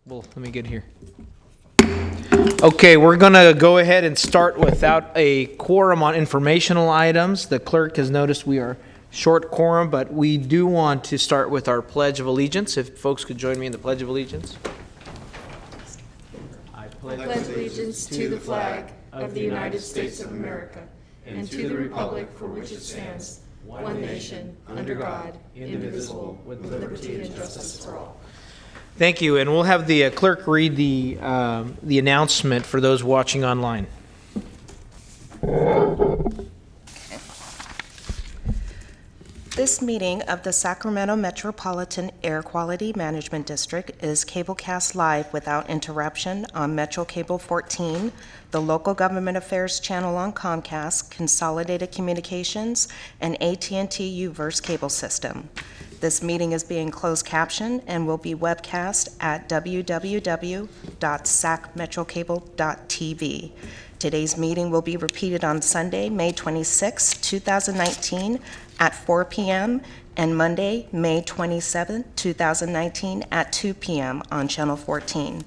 Well, let me get here. Okay, we're going to go ahead and start without a quorum on informational items. The clerk has noticed we are short quorum, but we do want to start with our Pledge of Allegiance. If folks could join me in the Pledge of Allegiance. I pledge allegiance to the flag of the United States of America and to the republic for which it stands, one nation, under God, indivisible, with liberty and justice for all. Thank you, and we'll have the clerk read the announcement for those watching online. This meeting of the Sacramento Metropolitan Air Quality Management District is cablecast live without interruption on Metro Cable 14, the Local Government Affairs channel on Comcast, Consolidated Communications, and AT&T Uverse cable system. This meeting is being closed captioned and will be webcast at www.sacmetrocable.tv. Today's meeting will be repeated on Sunday, May 26, 2019 at 4 p.m. and Monday, May 27, 2019 at 2 p.m. on Channel 14.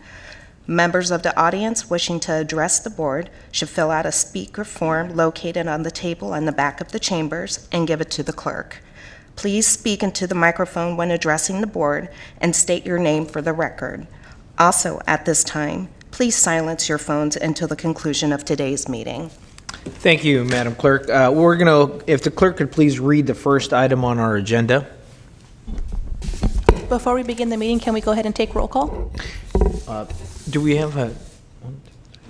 Members of the audience wishing to address the board should fill out a speaker form located on the table in the back of the chambers and give it to the clerk. Please speak into the microphone when addressing the board and state your name for the record. Also, at this time, please silence your phones until the conclusion of today's meeting. Thank you, Madam Clerk. If the clerk could please read the first item on our agenda. Before we begin the meeting, can we go ahead and take roll call? Do we have a 1, 2,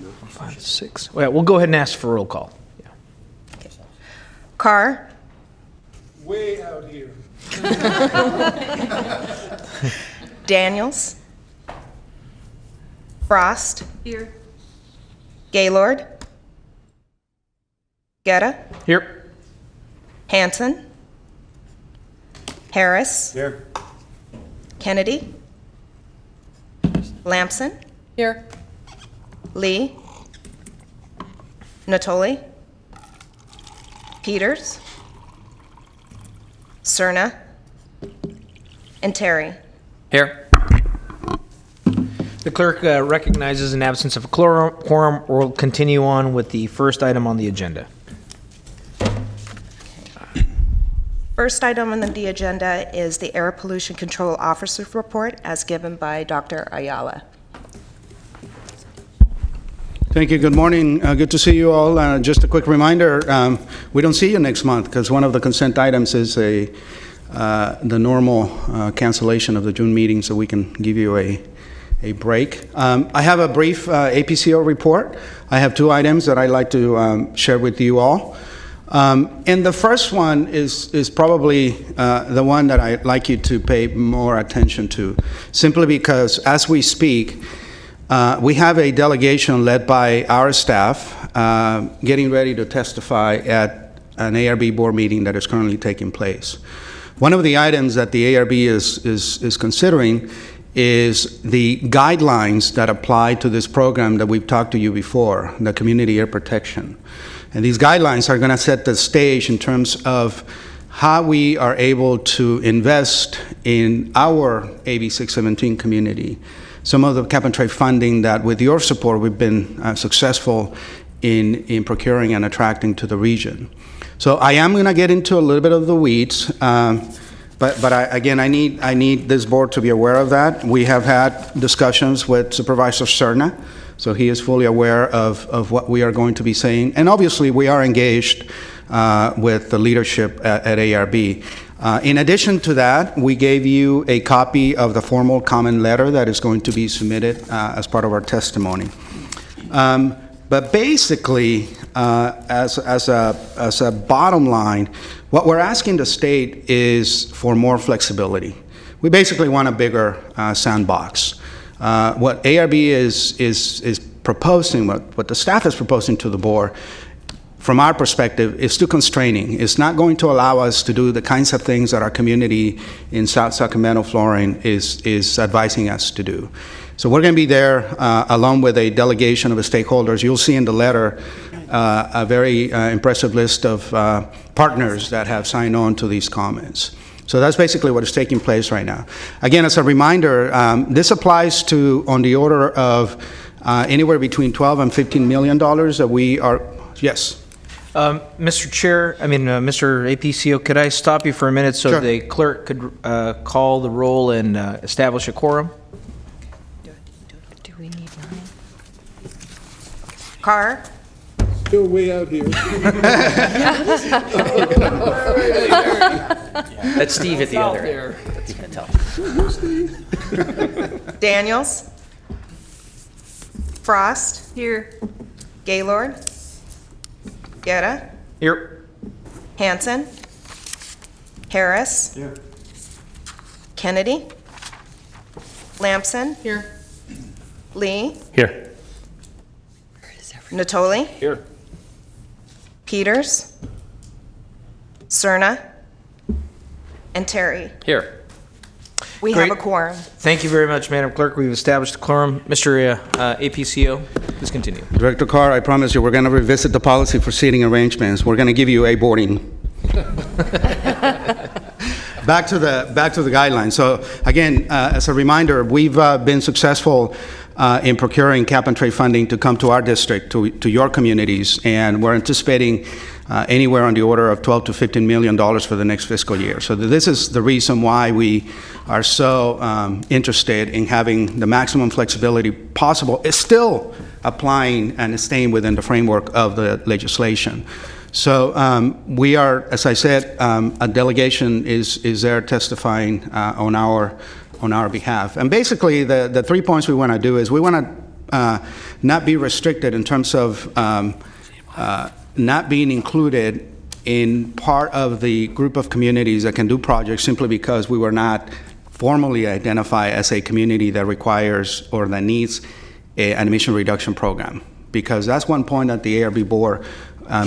3, 4, 5, 6? Well, we'll go ahead and ask for roll call. Yeah. Okay. Carr? Way out here. Daniels? Frost? Here. Gaylord? Guerra? Here. Hanson? Harris? Here. Kennedy? Lamson? Here. Lee? Natoli? Peters? Cerna? And Terry? Here. The clerk recognizes an absence of a quorum. We'll continue on with the first item on the agenda. First item on the agenda is the Air Pollution Control Officer's Report as given by Dr. Ayala. Thank you. Good morning. Good to see you all. Just a quick reminder, we don't see you next month because one of the consent items is the normal cancellation of the June meeting, so we can give you a break. I have a brief APCO report. I have two items that I'd like to share with you all. And the first one is probably the one that I'd like you to pay more attention to, simply because as we speak, we have a delegation led by our staff getting ready to testify at an ARB board meeting that is currently taking place. One of the items that the ARB is considering is the guidelines that apply to this program that we've talked to you before, the community air protection. And these guidelines are going to set the stage in terms of how we are able to invest in our AB 617 community. Some of the cap-and-trade funding that, with your support, we've been successful in procuring and attracting to the region. So I am going to get into a little bit of the weeds, but again, I need this board to be aware of that. We have had discussions with Supervisor Cerna, so he is fully aware of what we are going to be saying. And obviously, we are engaged with the leadership at ARB. In addition to that, we gave you a copy of the formal comment letter that is going to be submitted as part of our testimony. But basically, as a bottom line, what we're asking the state is for more flexibility. We basically want a bigger sandbox. What ARB is proposing, what the staff is proposing to the board, from our perspective, is too constraining. It's not going to allow us to do the kinds of things that our community in South Sacramento, Florida, is advising us to do. So we're going to be there along with a delegation of the stakeholders. You'll see in the letter a very impressive list of partners that have signed on to these comments. So that's basically what is taking place right now. Again, as a reminder, this applies to on the order of anywhere between 12 and $15 million that we are, yes. Mr. Chair, Mr. APCO, could I stop you for a minute so Sure. the clerk could call the roll and establish a quorum? Do we need 9? Carr, Still way out here. That's Steve at the other end. Daniels, Frost, Here. Gaylord, Guerra, Here. Hanson, Harris, Kennedy, Lamson, Here. Lee, Here. Natoli, Here. Peters, Cerna, and Terry. Here. We have a Great. quorum. Thank you very much, Madam Clerk. We've established a quorum. Mr. APCO, please continue. Director Carr, I promise you, we're going to revisit the policy for seating arrangements. We're going to give you a boarding. Back to the guidelines. So again, as a reminder, we've been successful in procuring cap and trade funding to come to our district, to your communities, and we're anticipating anywhere on the order of $12 to $15 million for the next fiscal year. So this is the reason why we are so interested in having the maximum flexibility possible. It's still applying and staying within the framework of the legislation. So we are, as I said, a delegation is there testifying on our behalf. And basically, the 3 points we want to do is we want to not be restricted in terms of not being included in part of the group of communities that can do projects simply because we were not formally identified as a community that requires or that needs an emission reduction program. Because that's one point that the ARB board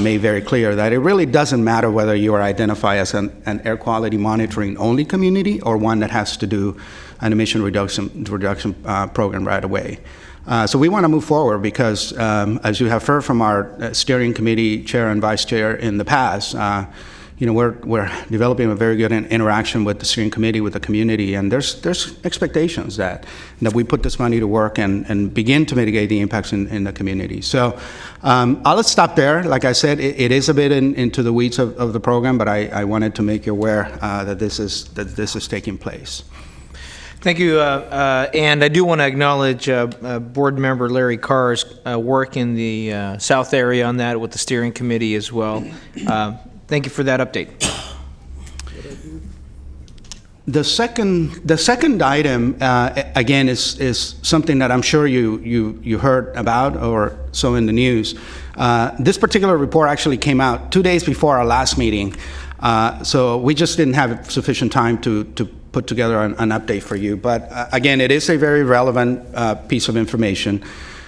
made very clear, that it really doesn't matter whether you are identified as an air quality monitoring only community or one that has to do an emission reduction program right away. So we want to move forward because, as you have heard from our steering committee chair and vice chair in the past, we're developing a very good interaction with the steering committee, with the community, and there's expectations that we put this money to work and begin to mitigate the impacts in the community. So I'll stop there. Like I said, it is a bit into the weeds of the program, but I wanted to make you aware that this is taking place. Thank you, and I do want to acknowledge Board Member Larry Carr's work in the South area on that with the steering committee as well. Thank you for that update. The second item, again, is something that I'm sure you heard about or saw in the news. This particular report actually came out 2 days before our last meeting, so we just didn't have sufficient time to put together an update for you. But again, it is a very relevant piece of information.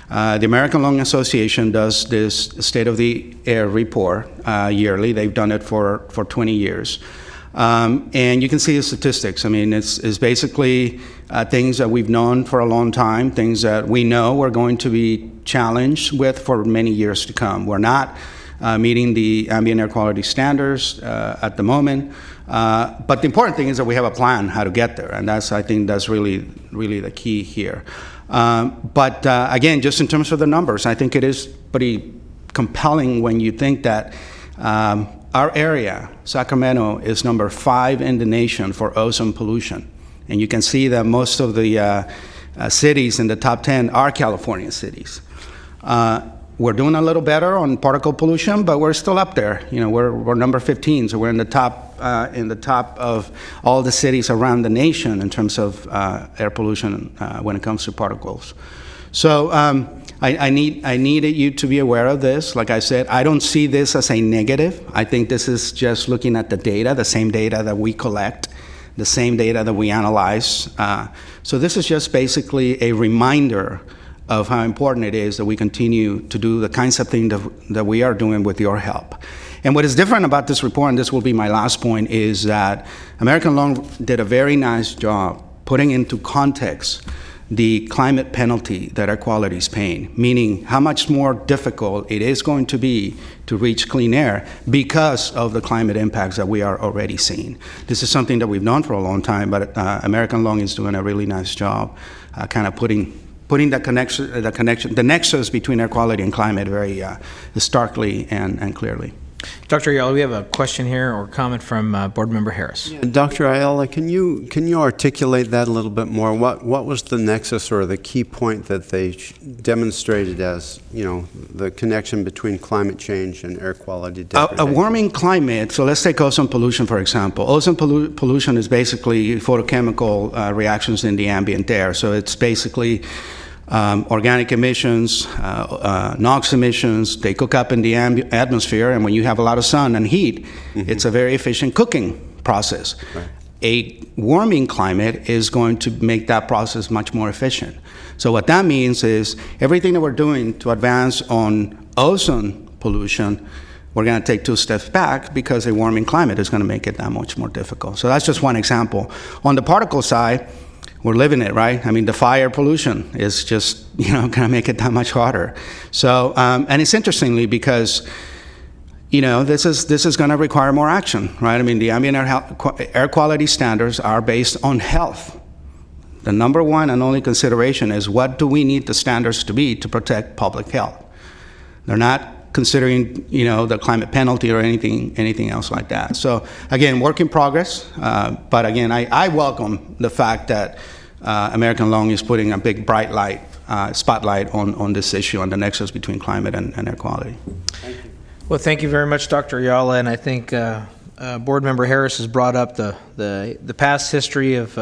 The American Lung Association does this State of the Air report yearly. They've done it for 20 years. And you can see the statistics. I mean, it's basically things that we've known for a long time, things that we know we're going to be challenged with for many years to come. We're not meeting the ambient air quality standards at the moment. But the important thing is that we have a plan how to get there, and I think that's really the key here. But again, just in terms of the numbers, I think it is pretty compelling when you think that our area, Sacramento, is number 5 in the nation for ozone pollution. And you can see that most of the cities in the top 10 are California cities. We're doing a little better on particle pollution, but we're still up there. We're number 15, so we're in the top of all the cities around the nation in terms of air pollution when it comes to particles. So I needed you to be aware of this. Like I said, I don't see this as a negative. I think this is just looking at the data, the same data that we collect, the same data that we analyze. So this is just basically a reminder of how important it is that we continue to do the kinds of things that we are doing with your help. And what is different about this report, and this will be my last point, is that American Lung did a very nice job putting into context the climate penalty that air quality is paying, meaning how much more difficult it is going to be to reach clean air because of the climate impacts that we are already seeing. This is something that we've known for a long time, but American Lung is doing a really nice job kind of putting the nexus between air quality and climate very starkly and clearly. Dr. Ayala, we have a question here or comment from Board Member Harris. Dr. Ayala, can you articulate that a little bit more? What was the nexus or the key point that they demonstrated as, the connection between climate change and air quality degradation? A warming climate, so let's take ozone pollution, for example. Ozone pollution is basically photochemical reactions in the ambient air. So it's basically organic emissions, NOx emissions, they cook up in the atmosphere, and when you have a lot of sun and heat, it's a very efficient cooking process. Right. A warming climate is going to make that process much more efficient. So what that means is everything that we're doing to advance on ozone pollution, we're going to take 2 steps back because a warming climate is going to make it that much more difficult. So that's just one example. On the particle side, we're living it, right? I mean, the fire pollution is just, going to make it that much harder. So, and it's interestingly because, this is going to require more action, right? I mean, the ambient air quality standards are based on health. The number one and only consideration is what do we need the standards to be to protect public health? They're not considering, the climate penalty or anything else like that. So again, work in progress. But again, I welcome the fact that American Lung is putting a big bright spotlight on this issue, on the nexus between climate and air quality. Thank you. Well, thank you very much, Dr. Ayala, and I think Board Member Harris has brought up the past history of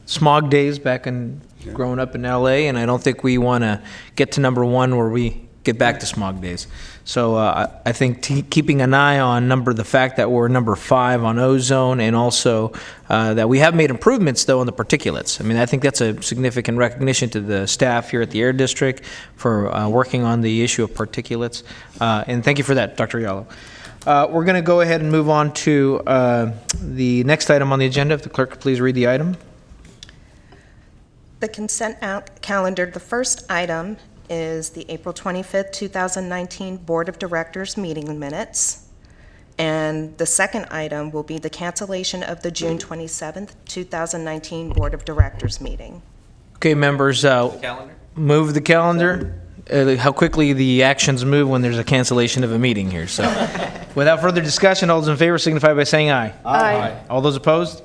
smog days back in growing up in LA, and I don't think we want to get to number one where we get back to smog days. So I think keeping an eye on the fact that we're number 5 on ozone, and also that we have made improvements though on the particulates. I mean, I think that's a significant recognition to the staff here at the Air District for working on the issue of particulates. And thank you for that, Dr. Ayala. We're going to go ahead and move on to the next item on the agenda. If the clerk could please read the item. The consent calendar, the first item is the April 25th, 2019 Board of Directors meeting minutes. And the second item will be the cancellation of the June 27th, 2019 Board of Directors meeting. Okay, members, move the calendar. How quickly the actions move when there's a cancellation of a meeting here. So without further discussion, all those in favor signify by saying aye. Aye. All those opposed?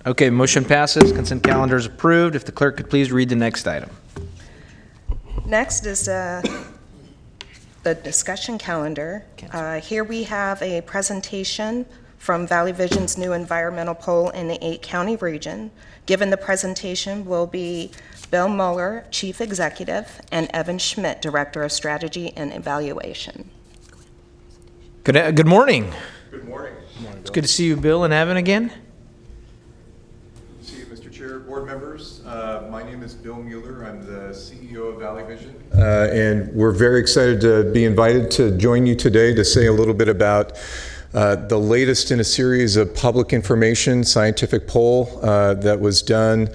Okay, motion passes. Consent calendar is approved. If the clerk could please read the next item. Next is the discussion calendar. Here we have a presentation from Valley Vision's new environmental poll in the 8-county region. Given the presentation will be Bill Mueller, Chief Executive, and Evan Schmidt, Director of Strategy and Evaluation. Good morning. Good morning. It's good to see you, Bill and Evan, again. See you, Mr. Chair, board members. My name is Bill Mueller. I'm the CEO of Valley Vision. And we're very excited to be invited to join you today to say a little bit about the latest in a series of public information scientific poll that was done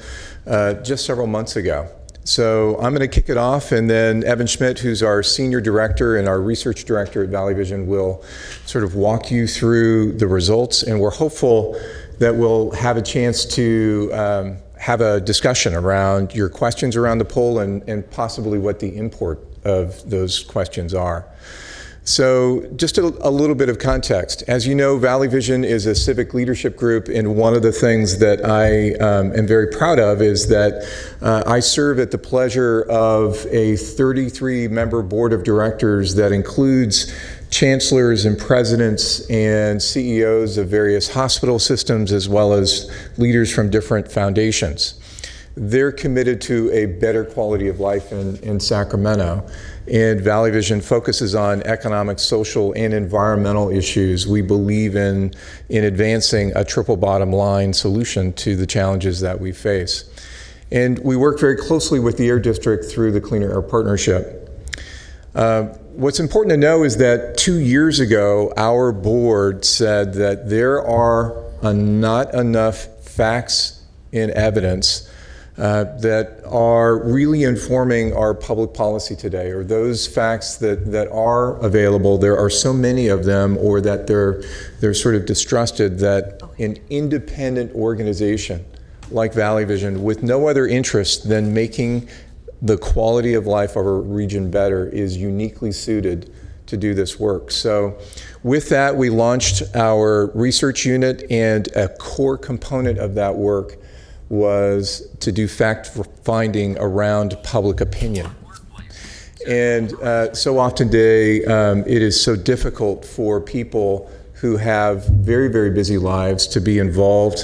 just several months ago. So I'm going to kick it off, and then Evan Schmidt, who's our senior director and our research director at Valley Vision, will sort of walk you through the results, and we're hopeful that we'll have a chance to have a discussion around your questions around the poll and possibly what the import of those questions are. So just a little bit of context. As you know, Valley Vision is a civic leadership group, and one of the things that I am very proud of is that I serve at the pleasure of a 33-member board of directors that includes chancellors and presidents and CEOs of various hospital systems, as well as leaders from different foundations. They're committed to a better quality of life in Sacramento. And Valley Vision focuses on economic, social, and environmental issues. We believe in advancing a triple bottom line solution to the challenges that we face. And we work very closely with the Air District through the Cleaner Air Partnership. What's important to know is that 2 years ago, our board said that there are not enough facts and evidence that are really informing our public policy today, or those facts that are available. There are so many of them, or that they're sort of distrusted, that an independent organization like Valley Vision, with no other interest than making the quality of life of our region better, is uniquely suited to do this work. So with that, we launched our research unit, and a core component of that work was to do fact-finding around public opinion. And so often today, it is so difficult for people who have very, very busy lives to be involved,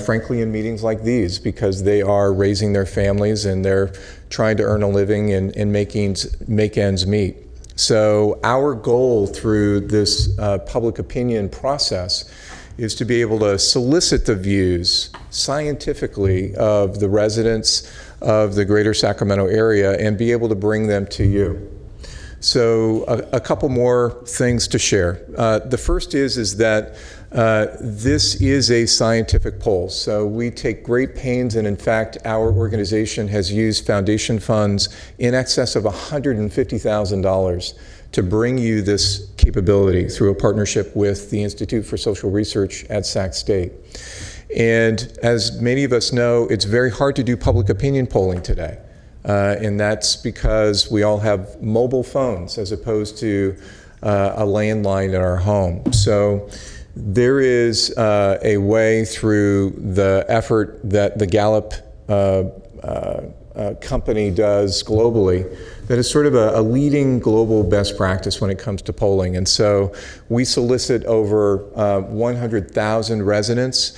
frankly, in meetings like these, because they are raising their families and they're trying to earn a living and make ends meet. So our goal through this public opinion process is to be able to solicit the views scientifically of the residents of the greater Sacramento area and be able to bring them to you. So a couple more things to share. The first is that this is a scientific poll. So we take great pains, and in fact, our organization has used foundation funds in excess of $150,000 to bring you this capability through a partnership with the Institute for Social Research at Sac State. And as many of us know, it's very hard to do public opinion polling today. And that's because we all have mobile phones as opposed to a landline in our home. So there is a way through the effort that the Gallup company does globally that is sort of a leading global best practice when it comes to polling. And so we solicit over 100,000 residents,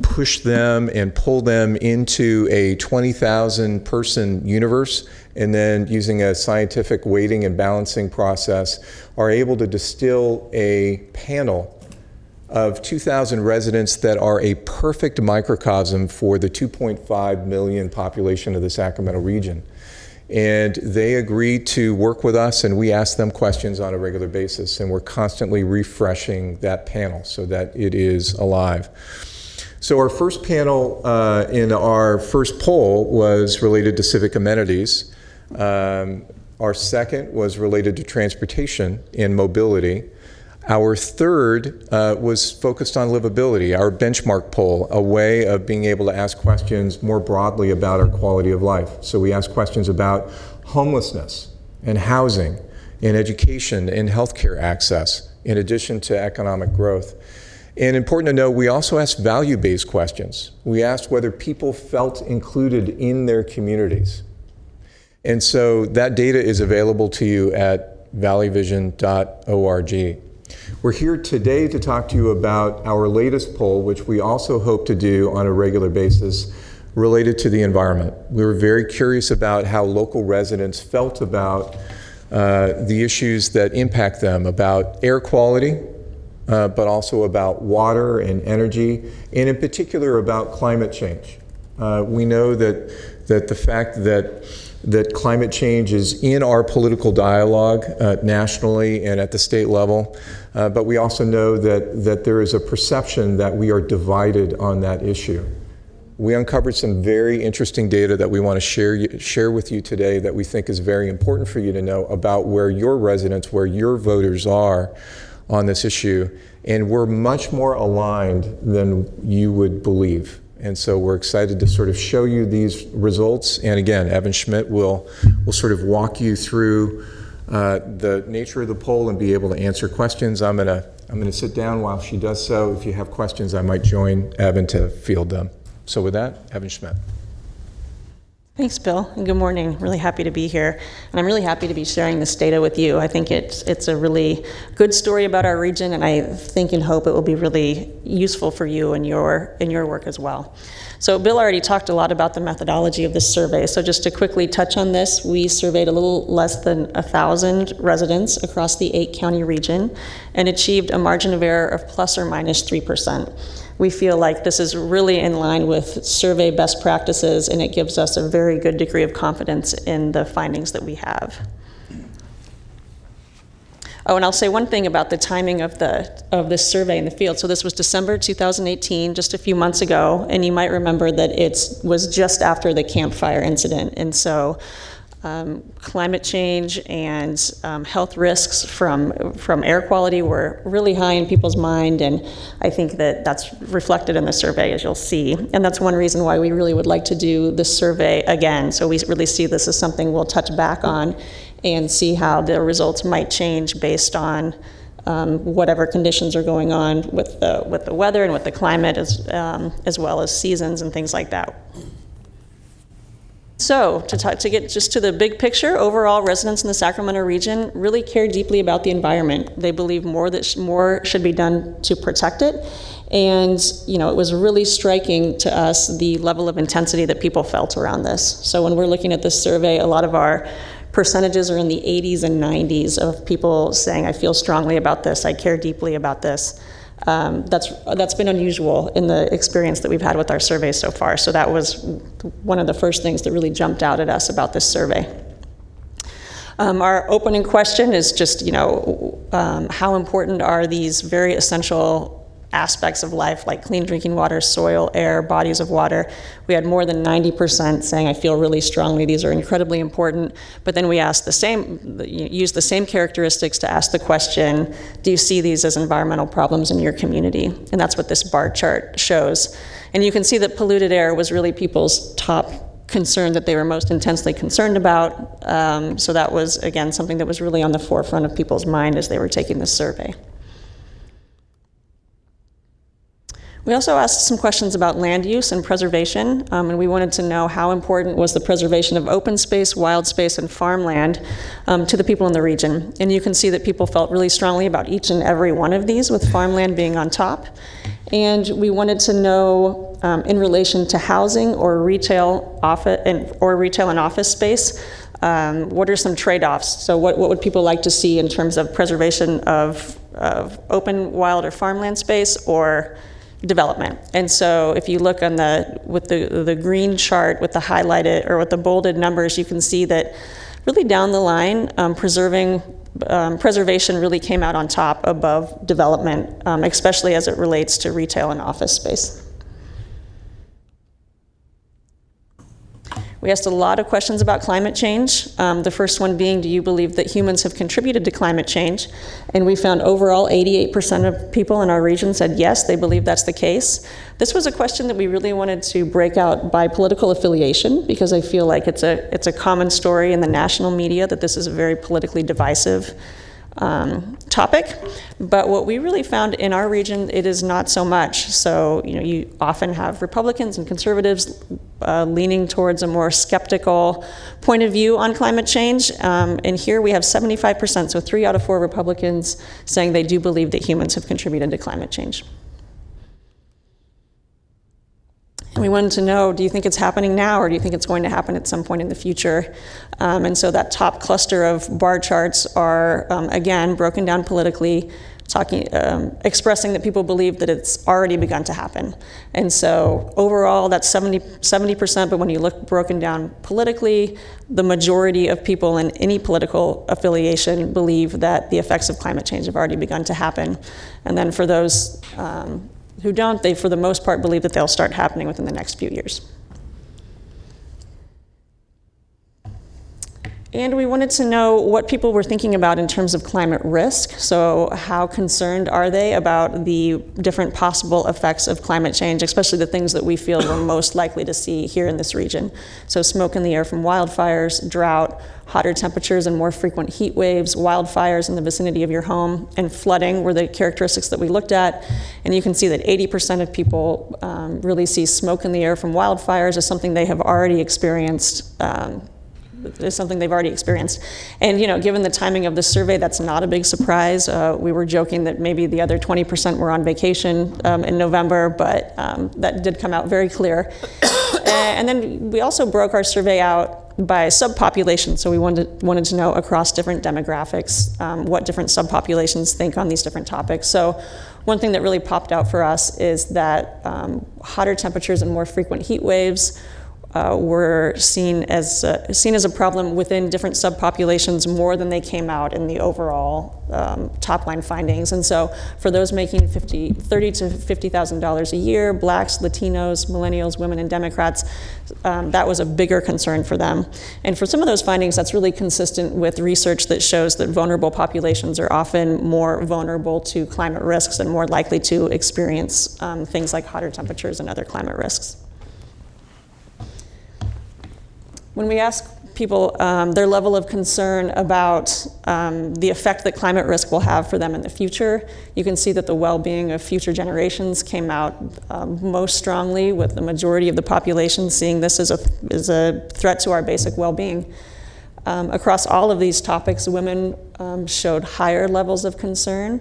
push them and pull them into a 20,000 person universe, and then using a scientific weighting and balancing process are able to distill a panel of 2,000 residents that are a perfect microcosm for the 2.5 million population of the Sacramento region. And they agree to work with us, and we ask them questions on a regular basis, and we're constantly refreshing that panel so that it is alive. So our first panel in our first poll was related to civic amenities. Our second was related to transportation and mobility. Our third was focused on livability, our benchmark poll, a way of being able to ask questions more broadly about our quality of life. So we asked questions about homelessness and housing and education and healthcare access, in addition to economic growth. And important to note, we also asked value-based questions. We asked whether people felt included in their communities. And so that data is available to you at valleyvision.org. We're here today to talk to you about our latest poll, which we also hope to do on a regular basis, related to the environment. We were very curious about how local residents felt about the issues that impact them, about air quality, but also about water and energy, and in particular about climate change. We know that the fact that climate change is in our political dialogue nationally and at the state level, but we also know that there is a perception that we are divided on that issue. We uncovered some very interesting data that we want to share with you today that we think is very important for you to know about where your residents, where your voters are on this issue, and we're much more aligned than you would believe. And so we're excited to sort of show you these results. And again, Evan Schmidt will sort of walk you through the nature of the poll and be able to answer questions. I'm gonna sit down while she does so. If you have questions, I might join Evan to field them. So with that, Evan Schmidt. Thanks, Bill, and good morning. Really happy to be here, and I'm really happy to be sharing this data with you. I think it's a really good story about our region, and I think and hope it will be really useful for you in your work as well. So Bill already talked a lot about the methodology of this survey, so just to quickly touch on this, we surveyed a little less than 1,000 residents across the 8-county region and achieved a margin of error of plus or minus 3%. We feel like this is really in line with survey best practices, and it gives us a very good degree of confidence in the findings that we have. Oh, and I'll say one thing about the timing of this survey in the field. So this was December 2018, just a few months ago, and you might remember that it was just after the Camp Fire incident. And so climate change and health risks from air quality were really high in people's mind, and I think that that's reflected in the survey, as you'll see. And that's one reason why we really would like to do this survey again, so we really see this as something we'll touch back on and see how the results might change based on whatever conditions are going on with the weather and with the climate, as well as seasons and things like that. So, to get just to the big picture, overall, residents in the Sacramento region really care deeply about the environment. They believe more should be done to protect it. And, it was really striking to us the level of intensity that people felt around this. So when we're looking at this survey, a lot of our percentages are in the 80s and 90s of people saying, I feel strongly about this, I care deeply about this. That's been unusual in the experience that we've had with our survey so far. So that was one of the first things that really jumped out at us about this survey. Our opening question is just, how important are these very essential aspects of life, like clean drinking water, soil, air, bodies of water? We had more than 90% saying, I feel really strongly these are incredibly important. But then we asked use the same characteristics to ask the question, do you see these as environmental problems in your community? And that's what this bar chart shows. And you can see that polluted air was really people's top concern that they were most intensely concerned about. So that was, again, something that was really on the forefront of people's mind as they were taking this survey. We also asked some questions about land use and preservation, and we wanted to know how important was the preservation of open space, wild space, and farmland to the people in the region. And you can see that people felt really strongly about each and every one of these, with farmland being on top. And we wanted to know, in relation to housing or retail and office space, what are some trade-offs? So what would people like to see in terms of preservation of open, wild, or farmland space, or development? And so if you look on with the green chart with the highlighted or with the bolded numbers, you can see that really down the line, preservation really came out on top above development, especially as it relates to retail and office space. We asked a lot of questions about climate change. The first one being, do you believe that humans have contributed to climate change? And we found overall 88% of people in our region said yes, they believe that's the case. This was a question that we really wanted to break out by political affiliation, because I feel like it's a common story in the national media that this is a very politically divisive topic. But what we really found in our region, it is not so much. So, you often have Republicans and conservatives leaning towards a more skeptical point of view on climate change. And here we have 75%, so 3 out of 4 Republicans saying they do believe that humans have contributed to climate change. And we wanted to know, do you think it's happening now, or do you think it's going to happen at some point in the future? And so that top cluster of bar charts are, again, broken down politically, expressing that people believe that it's already begun to happen. And so overall, that's 70%, but when you look broken down politically, the majority of people in any political affiliation believe that the effects of climate change have already begun to happen. And then for those who don't, they for the most part believe that they'll start happening within the next few years. And we wanted to know what people were thinking about in terms of climate risk. So how concerned are they about the different possible effects of climate change, especially the things that we feel we're most likely to see here in this region. So smoke in the air from wildfires, drought, hotter temperatures and more frequent heat waves, wildfires in the vicinity of your home, and flooding were the characteristics that we looked at. And you can see that 80% of people really see smoke in the air from wildfires as something they have already experienced. Is something they've already experienced. And given the timing of the survey, that's not a big surprise. We were joking that maybe the other 20% were on vacation in November, but that did come out very clear. And then we also broke our survey out by subpopulation. So we wanted to know across different demographics what different subpopulations think on these different topics. So one thing that really popped out for us is that hotter temperatures and more frequent heat waves were seen as a problem within different subpopulations more than they came out in the overall top line findings. And so for those making $30,000 to $50,000 a year, Blacks, Latinos, Millennials, women, and Democrats, that was a bigger concern for them. And for some of those findings, that's really consistent with research that shows that vulnerable populations are often more vulnerable to climate risks and more likely to experience things like hotter temperatures and other climate risks. When we ask people their level of concern about the effect that climate risk will have for them in the future, you can see that the well-being of future generations came out most strongly, with the majority of the population seeing this as a threat to our basic well-being. Across all of these topics, women showed higher levels of concern.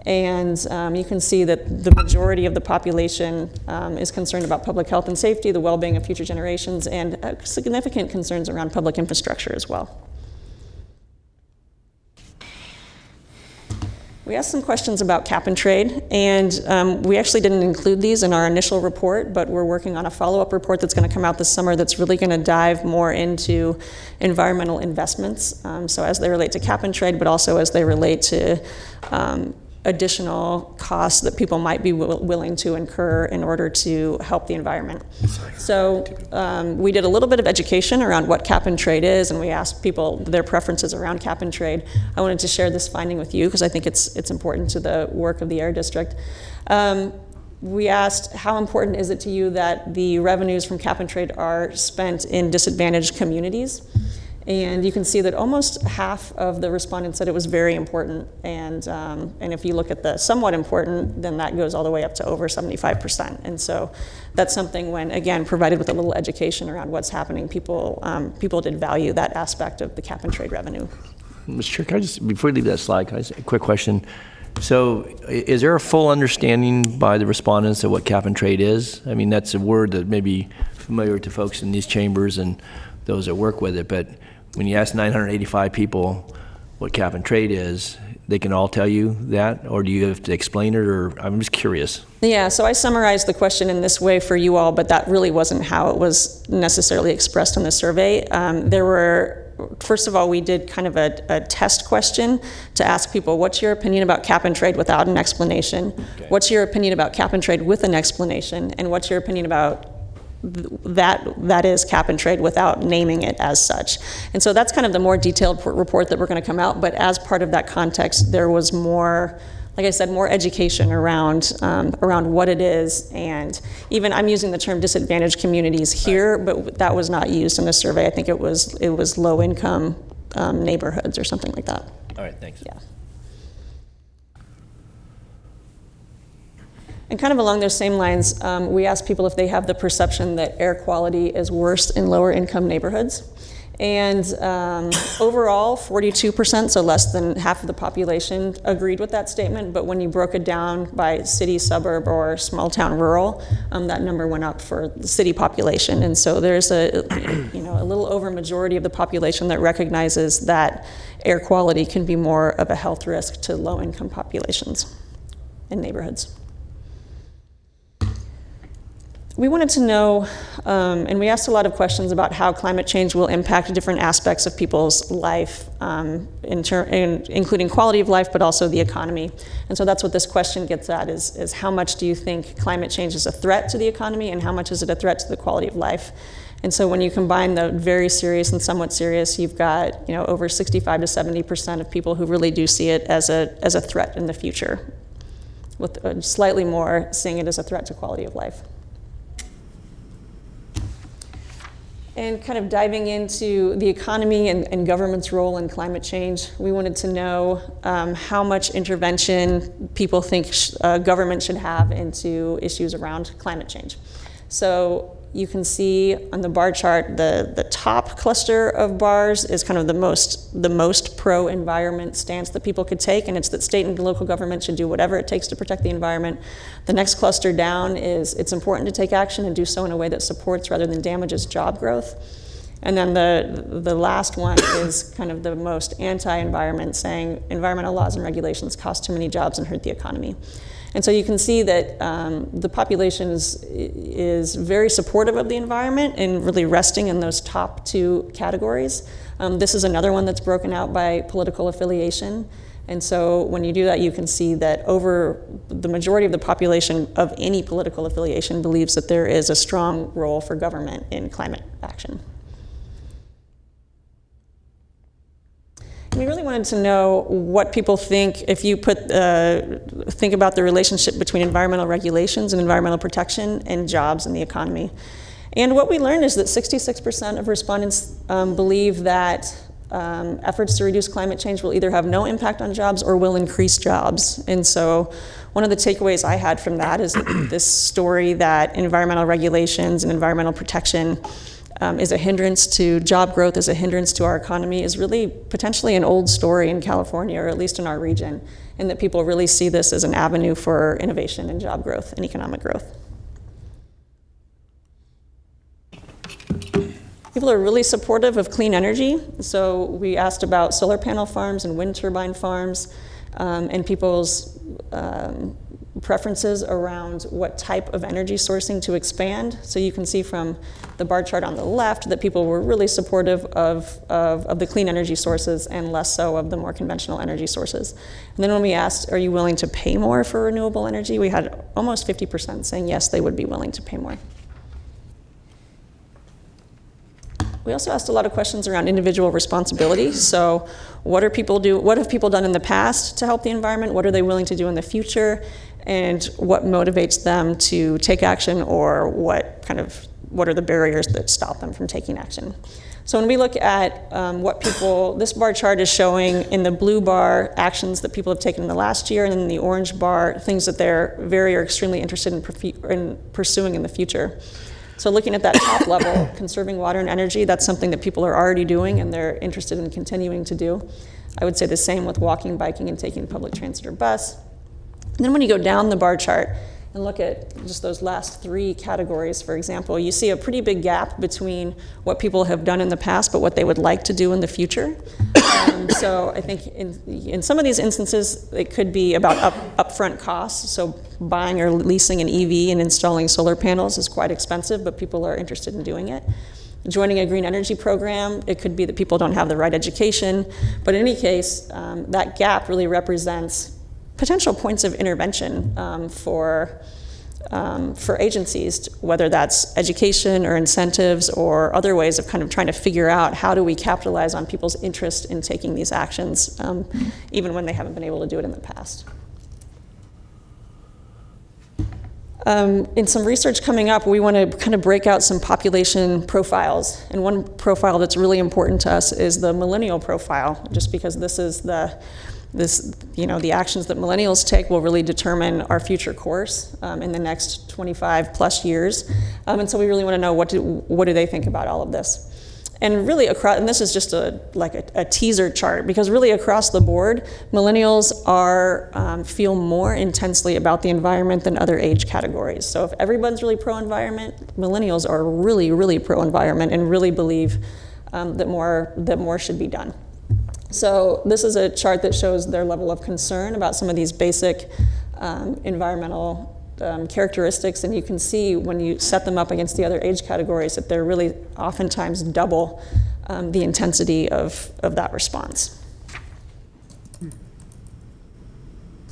And you can see that the majority of the population is concerned about public health and safety, the well-being of future generations, and significant concerns around public infrastructure as well. We asked some questions about cap and trade, and we actually didn't include these in our initial report, but we're working on a follow-up report that's going to come out this summer that's really going to dive more into environmental investments, so as they relate to cap and trade, but also as they relate to additional costs that people might be willing to incur in order to help the environment. So we did a little bit of education around what cap and trade is, and we asked people their preferences around cap and trade. I wanted to share this finding with you because I think it's important to the work of the Air District. We asked, how important is it to you that the revenues from cap and trade are spent in disadvantaged communities? And you can see that almost half of the respondents said it was very important. And if you look at the somewhat important, then that goes all the way up to over 75%. And so that's something when, again, provided with a little education around what's happening, people did value that aspect of the cap and trade revenue. Mr. Chair, can I just, before you leave that slide, can I ask a quick question? So is there a full understanding by the respondents of what cap and trade is? I mean, that's a word that may be familiar to folks in these chambers and those that work with it, but when you ask 985 people what cap and trade is, they can all tell you that, or do you have to explain it, or I'm just curious. Yeah, so I summarized the question in this way for you all, but that really wasn't how it was necessarily expressed in the survey. First of all, we did kind of a test question to ask people, what's your opinion about cap and trade without an explanation? Okay. What's your opinion about cap and trade with an explanation? And what's your opinion about that is cap and trade without naming it as such? And so that's kind of the more detailed report that we're going to come out, but as part of that context, there was more, like I said, more education around what it is. And even I'm using the term disadvantaged communities here, but that was not used in the survey. I think it was low income neighborhoods or something like that. All right, thanks. Yeah. And kind of along those same lines, we asked people if they have the perception that air quality is worse in lower income neighborhoods. And overall, 42%, so less than half of the population, agreed with that statement. But when you broke it down by city, suburb, or small town rural, that number went up for the city population. And so there's a little over majority of the population that recognizes that air quality can be more of a health risk to low income populations and neighborhoods. We wanted to know, and we asked a lot of questions about how climate change will impact different aspects of people's life, including quality of life, but also the economy. And so that's what this question gets at, is how much do you think climate change is a threat to the economy, and how much is it a threat to the quality of life? And so when you combine the very serious and somewhat serious, you've got over 65 to 70% of people who really do see it as a threat in the future, with slightly more seeing it as a threat to quality of life. And kind of diving into the economy and government's role in climate change, we wanted to know how much intervention people think government should have into issues around climate change. So you can see on the bar chart, the top cluster of bars is kind of the most pro-environment stance that people could take, and it's that state and local government should do whatever it takes to protect the environment. The next cluster down is it's important to take action and do so in a way that supports rather than damages job growth. And then the last one is kind of the most anti-environment, saying environmental laws and regulations cost too many jobs and hurt the economy. And so you can see that the population is very supportive of the environment and really resting in those top two categories. This is another one that's broken out by political affiliation. And so when you do that, you can see that over the majority of the population of any political affiliation believes that there is a strong role for government in climate action. We really wanted to know what people think if you think about the relationship between environmental regulations and environmental protection and jobs in the economy. And what we learned is that 66% of respondents believe that efforts to reduce climate change will either have no impact on jobs or will increase jobs. And so one of the takeaways I had from that is this story that environmental regulations and environmental protection is a hindrance to job growth, is a hindrance to our economy, is really potentially an old story in California, or at least in our region, and that people really see this as an avenue for innovation and job growth and economic growth. People are really supportive of clean energy. So we asked about solar panel farms and wind turbine farms and people's preferences around what type of energy sourcing to expand. So you can see from the bar chart on the left that people were really supportive of the clean energy sources and less so of the more conventional energy sources. And then when we asked, are you willing to pay more for renewable energy? We had almost 50% saying yes, they would be willing to pay more. We also asked a lot of questions around individual responsibility. So what have people done in the past to help the environment? What are they willing to do in the future? And what motivates them to take action, or what are the barriers that stop them from taking action? So when we look at this bar chart is showing in the blue bar actions that people have taken in the last year, and in the orange bar things that they're very or extremely interested in pursuing in the future. So looking at that top level, conserving water and energy, that's something that people are already doing and they're interested in continuing to do. I would say the same with walking, biking, and taking public transit or bus. And then when you go down the bar chart and look at just those last three categories, for example, you see a pretty big gap between what people have done in the past but what they would like to do in the future. So I think in some of these instances, it could be about upfront costs. So buying or leasing an EV and installing solar panels is quite expensive, but people are interested in doing it. Joining a green energy program, it could be that people don't have the right education. But in any case, that gap really represents potential points of intervention for agencies, whether that's education or incentives or other ways of kind of trying to figure out how do we capitalize on people's interest in taking these actions, even when they haven't been able to do it in the past. In some research coming up, we want to kind of break out some population profiles. And one profile that's really important to us is the millennial profile, just because this is the actions that millennials take will really determine our future course in the next 25 plus years. And so we really want to know what do they think about all of this. And really across, and this is just a teaser chart, because really across the board, millennials feel more intensely about the environment than other age categories. So if everyone's really pro-environment, millennials are really, really pro-environment and really believe that more should be done. So this is a chart that shows their level of concern about some of these basic environmental characteristics, and you can see when you set them up against the other age categories that they're really oftentimes double the intensity of that response.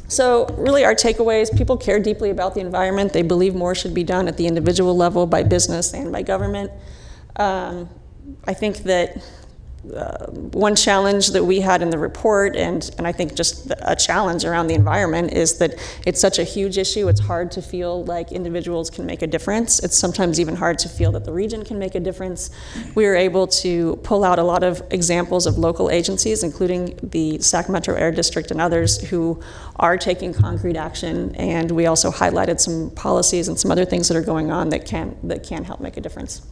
So really our takeaways, people care deeply about the environment. They believe more should be done at the individual level by business and by government. I think that one challenge that we had in the report, and I think just a challenge around the environment, is that it's such a huge issue. It's hard to feel like individuals can make a difference. It's sometimes even hard to feel that the region can make a difference. We were able to pull out a lot of examples of local agencies, including the Sacramento Air District and others, who are taking concrete action, and we also highlighted some policies and some other things that are going on that can help make a difference.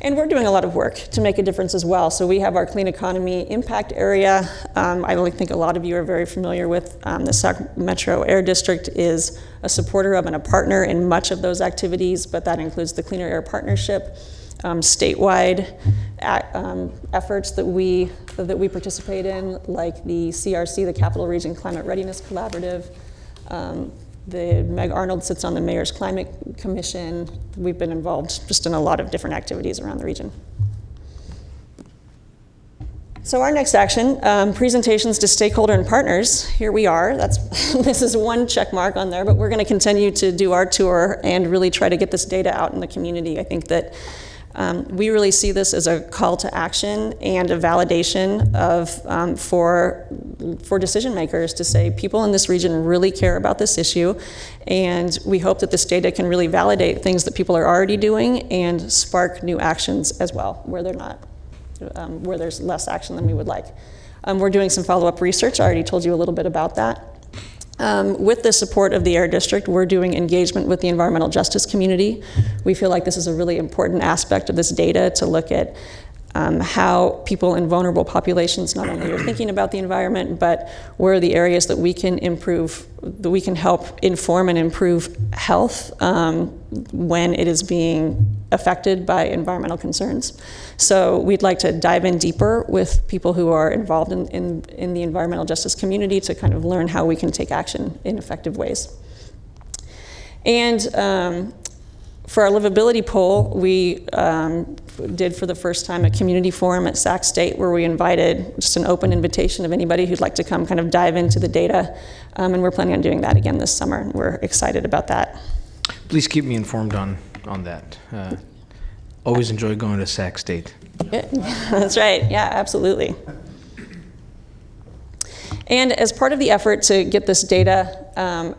And we're doing a lot of work to make a difference as well. So we have our Clean Economy Impact Area. I really think a lot of you are very familiar with the Sacramento Air District is a supporter of and a partner in much of those activities, but that includes the Cleaner Air Partnership, statewide efforts that we that we participate in, like the CRC, the Capital Region Climate Readiness Collaborative. The Meg Arnold sits on the Mayor's Climate Commission. We've been involved just in a lot of different activities around the region. So our next action, presentations to stakeholder and partners. Here we are. This is one check mark on there, but we're going to continue to do our tour and really try to get this data out in the community. I think that we really see this as a call to action and a validation of for decision makers to say people in this region really care about this issue, and we hope that this data can really validate things that people are already doing and spark new actions as well where they're not. Where there's less action than we would like. We're doing some follow-up research. I already told you a little bit about that. With the support of the Air District, we're doing engagement with the environmental justice community. We feel like this is a really important aspect of this data to look at how people in vulnerable populations not only are thinking about the environment, but where are the areas that we can improve, that we can help inform and improve health when it is being affected by environmental concerns. So we'd like to dive in deeper with people who are involved in the environmental justice community to kind of learn how we can take action in effective ways. And for our livability poll, we did for the first time a community forum at Sac State where we invited just an open invitation of anybody who'd like to come kind of dive into the data. And we're planning on doing that again this summer. We're excited about that. Please keep me informed on that. Always enjoy going to Sac State. Yeah, that's right. Yeah, absolutely. And as part of the effort to get this data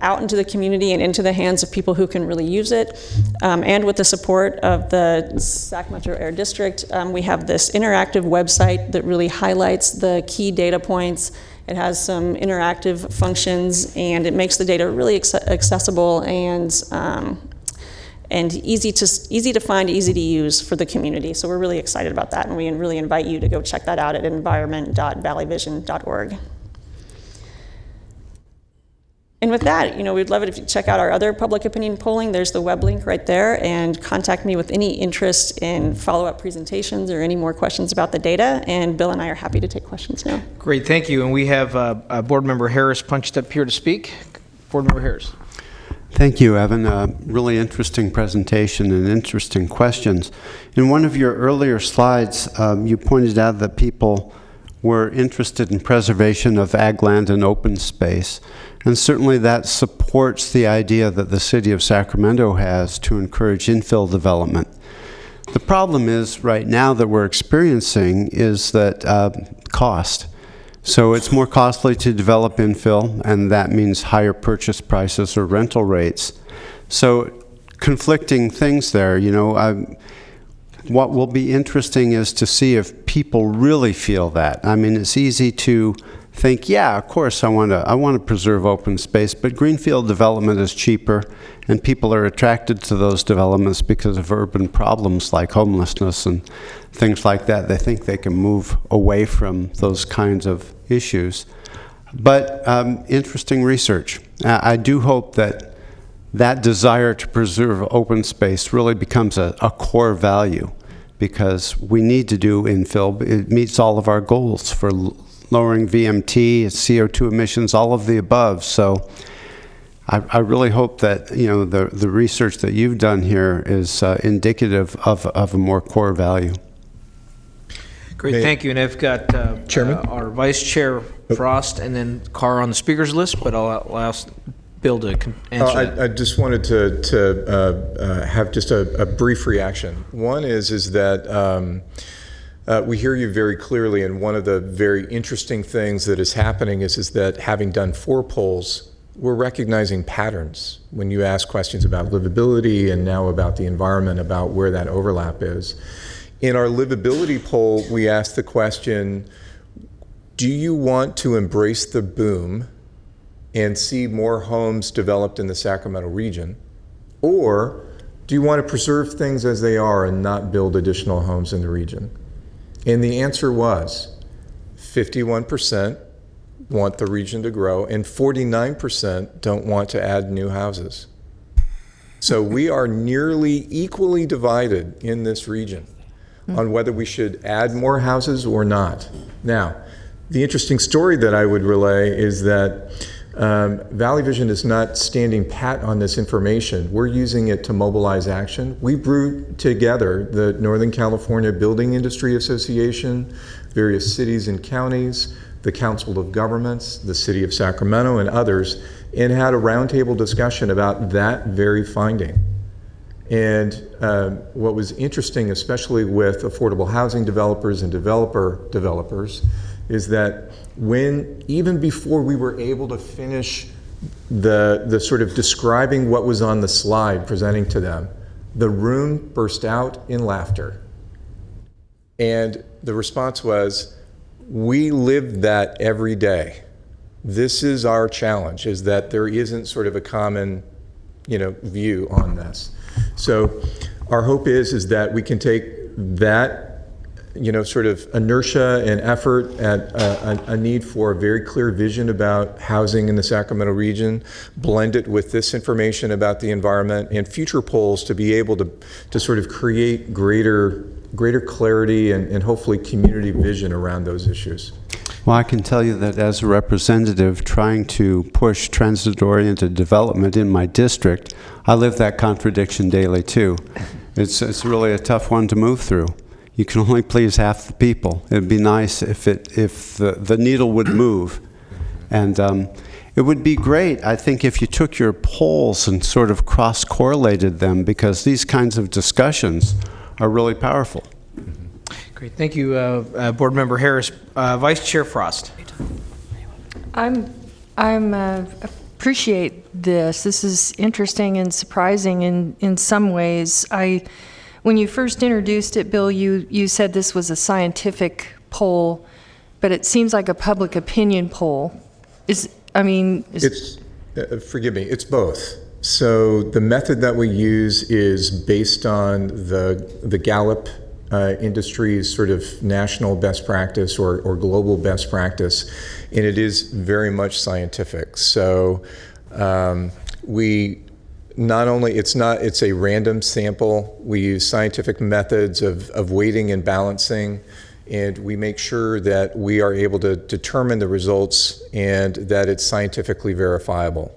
out into the community and into the hands of people who can really use it, and with the support of the Sac Metro Air District, we have this interactive website that really highlights the key data points. It has some interactive functions, and it makes the data really accessible and easy to find, easy to use for the community. So we're really excited about that, and we really invite you to go check that out at environment.valleyvision.org. And with that, we'd love it if you check out our other public opinion polling. There's the web link right there, and contact me with any interest in follow-up presentations or any more questions about the data. And Bill and I are happy to take questions now. Great, thank you. And we have Board Member Harris punched up here to speak. Board Member Harris. Thank you, Evan. Really interesting presentation and interesting questions. In one of your earlier slides, you pointed out that people were interested in preservation of ag land and open space. And certainly that supports the idea that the city of Sacramento has to encourage infill development. The problem is right now that we're experiencing is that cost. So it's more costly to develop infill, and that means higher purchase prices or rental rates. So conflicting things there, what will be interesting is to see if people really feel that. I mean, it's easy to think, yeah, of course I want to preserve open space, but greenfield development is cheaper, and people are attracted to those developments because of urban problems like homelessness and things like that. They think they can move away from those kinds of issues. But interesting research. I do hope that desire to preserve open space really becomes a core value, because we need to do infill. It meets all of our goals for lowering VMT, CO2 emissions, all of the above. So I really hope that the research that you've done here is indicative of a more core value. Great, thank you. And I've got Chairman? Our Vice Chair Frost and then Carr on the speakers list, but I'll ask Bill to answer that. I just wanted to have just a brief reaction. One is that we hear you very clearly, and one of the very interesting things that is happening is that having done 4 polls, we're recognizing patterns when you ask questions about livability and now about the environment, about where that overlap is. In our livability poll, we asked the question, do you want to embrace the boom and see more homes developed in the Sacramento region, or do you want to preserve things as they are and not build additional homes in the region? And the answer was 51% want the region to grow and 49% don't want to add new houses. So we are nearly equally divided in this region on whether we should add more houses or not. Now, the interesting story that I would relay is that Valley Vision is not standing pat on this information. We're using it to mobilize action. We brought together the Northern California Building Industry Association, various cities and counties, the Council of Governments, the City of Sacramento, and others, and had a roundtable discussion about that very finding. And what was interesting, especially with affordable housing developers and developers, is that even before we were able to finish the sort of describing what was on the slide presenting to them, the room burst out in laughter. And the response was, we live that every day. This is our challenge, is that there isn't sort of a common, view on this. So our hope is that we can take that, sort of inertia and effort at a need for a very clear vision about housing in the Sacramento region, blend it with this information about the environment and future polls to be able to sort of create greater clarity and hopefully community vision around those issues. Well, I can tell you that as a representative trying to push transit-oriented development in my district, I live that contradiction daily too. It's really a tough one to move through. You can only please half the people. It'd be nice if the needle would move. And it would be great, I think, if you took your polls and sort of cross-correlated them, because these kinds of discussions are really powerful. Great, thank you, Board Member Harris. Vice Chair Frost. I'm appreciate this. This is interesting and surprising in some ways. When you first introduced it, Bill, you said this was a scientific poll, but it seems like a public opinion poll. Forgive me, it's both. So the method that we use is based on the Gallup industry's sort of national best practice or global best practice, and it is very much scientific. So it's a random sample. We use scientific methods of weighting and balancing, and we make sure that we are able to determine the results and that it's scientifically verifiable.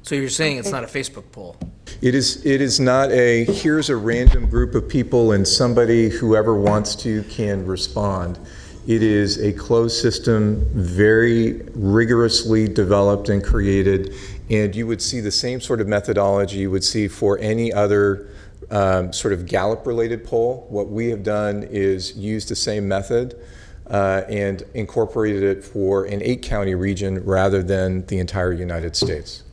So you're saying it's not a Facebook poll? It is not here's a random group of people and whoever wants to can respond. It is a closed system, very rigorously developed and created, and you would see the same sort of methodology you would see for any other sort of Gallup-related poll. What we have done is use the same method and incorporated it for an 8-county region rather than the entire United States.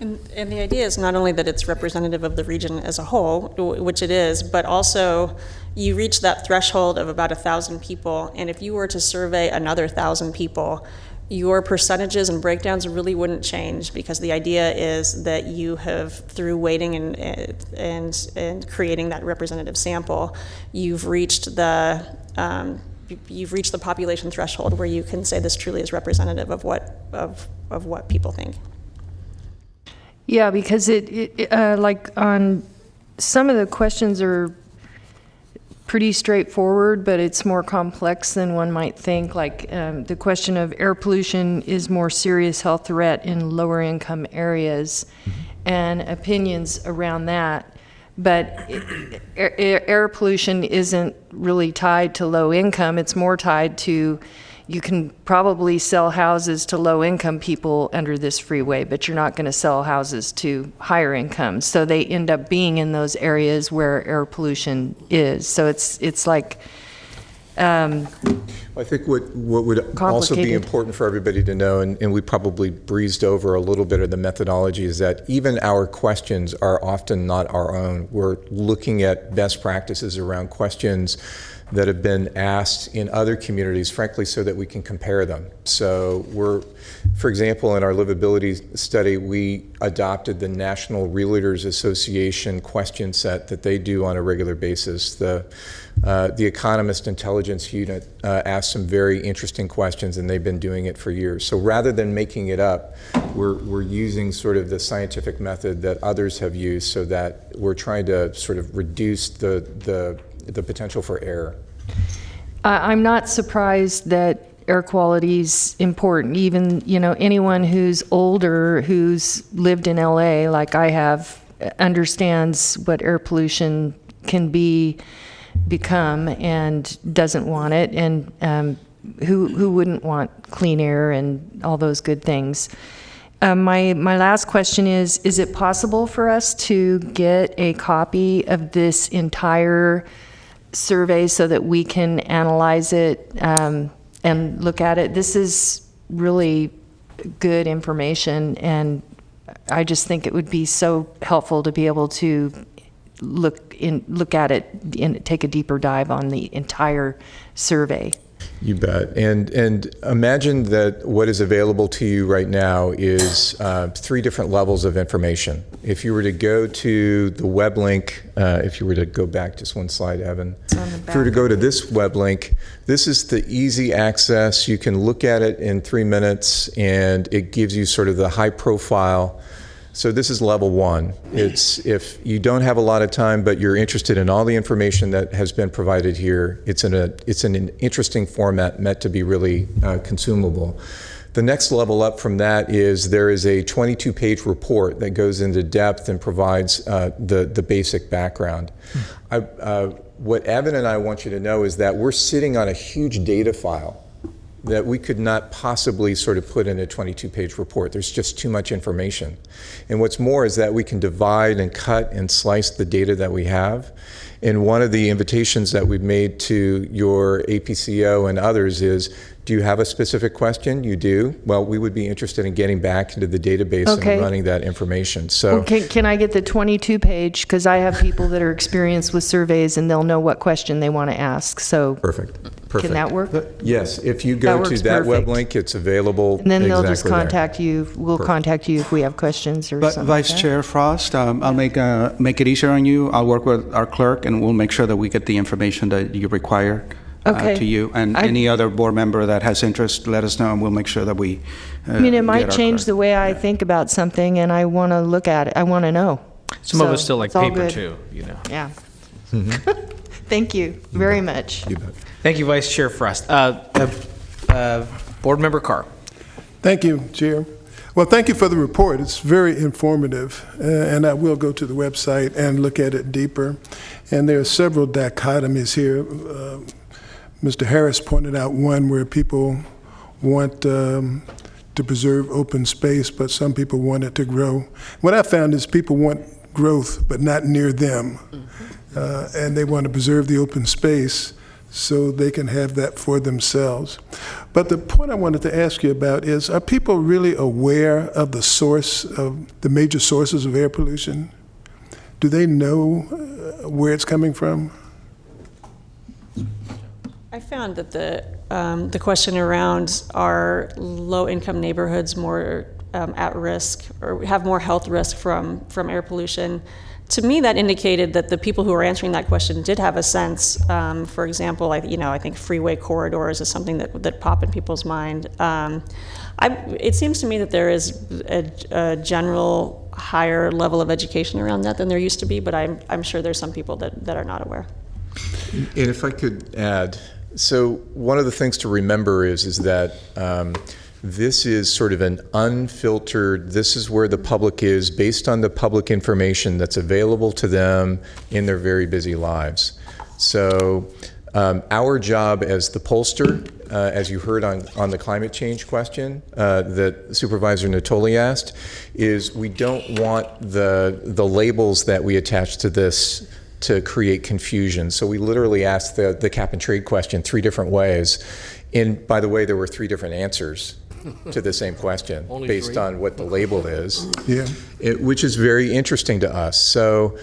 And the idea is not only that it's representative of the region as a whole, which it is, but also you reach that threshold of about 1,000 people, and if you were to survey another 1,000 people, your percentages and breakdowns really wouldn't change, because the idea is that you have, through weighting and creating that representative sample, you've reached the population threshold where you can say this truly is representative of what people think. Yeah, because like on some of the questions are pretty straightforward, but it's more complex than one might think. Like the question of air pollution is more serious health threat in lower income areas, and opinions around that. But air pollution isn't really tied to low income. It's more tied to, you can probably sell houses to low-income people under this freeway, but you're not going to sell houses to higher incomes. So they end up being in those areas where air pollution is. So it's like I think what would also be important for everybody to know, and we probably breezed over a little bit of the methodology, is that even our questions are often not our own. We're looking at best practices around questions that have been asked in other communities, frankly, so that we can compare them. So for example, in our livability study, we adopted the National Realtors Association question set that they do on a regular basis. The Economist Intelligence Unit asked some very interesting questions, and they've been doing it for years. So rather than making it up, we're using sort of the scientific method that others have used, so that we're trying to sort of reduce the the potential for error. I'm not surprised that air quality is important. Even, anyone who's older, who's lived in LA like I have, understands what air pollution can become and doesn't want it. And who wouldn't want clean air and all those good things? My last question is it possible for us to get a copy of this entire survey so that we can analyze it and look at it? This is really good information, and I just think it would be so helpful to be able to look at it and take a deeper dive on the entire survey. You bet. And imagine that what is available to you right now is 3 different levels of information. If you were to go to the web link, if you were to go back just one slide, Evan. If you were to go to this web link, this is the easy access. You can look at it in 3 minutes, and it gives you sort of the high profile. So this is level 1. It's if you don't have a lot of time, but you're interested in all the information that has been provided here, it's an interesting format meant to be really consumable. The next level up from that is there is a 22-page report that goes into depth and provides the basic background. What Evan and I want you to know is that we're sitting on a huge data file that we could not possibly sort of put in a 22-page report. There's just too much information. And what's more is that we can divide and cut and slice the data that we have. And one of the invitations that we've made to your APCO and others is, do you have a specific question? You do? Well, we would be interested in getting back into the database and running that information. So, can I get the 22-page? Because I have people that are experienced with surveys, and they'll know what question they want to ask. So Perfect. Can that work? Yes, if you go to that web link, it's available. And then they'll just exactly contact you. We'll contact you if we have questions or something. Vice Chair Frost, I'll make it easier on you. I'll work with our clerk, and we'll make sure that we get the information that you require to you. And any other board member that has interest, let us know, and we'll make sure that we it might change the way I think about something, and I want to look at it. I want to know. Some of us still like it's all paper good. too, Yeah. Thank you very much. You bet. Thank you, Vice Chair Frost. Board Member Carr. Thank you, Chair. Well, thank you for the report. It's very informative, and I will go to the website and look at it deeper. And there are several dichotomies here. Mr. Harris pointed out one where people want to preserve open space, but some people want it to grow. What I found is people want growth, but not near them. And they want to preserve the open space so they can have that for themselves. But the point I wanted to ask you about is, are people really aware of the source of the major sources of air pollution? Do they know where it's coming from? I found that the question around are low-income neighborhoods more at risk or have more health risk from air pollution. To me, that indicated that the people who were answering that question did have a sense. For example, I think freeway corridors is something that pop in people's mind. It seems to me that there is a general higher level of education around that than there used to be, but I'm sure there's some people that are not aware. And if I could add, so one of the things to remember is that this is sort of an unfiltered, this is where the public is based on the public information that's available to them in their very busy lives. So our job as the pollster, as you heard on the climate change question that Supervisor Natoli asked, is we don't want the labels that we attach to this to create confusion. So we literally asked the cap and trade question 3 different ways. And by the way, there were 3 different answers to the same question based on what the label is, which is very interesting to us. So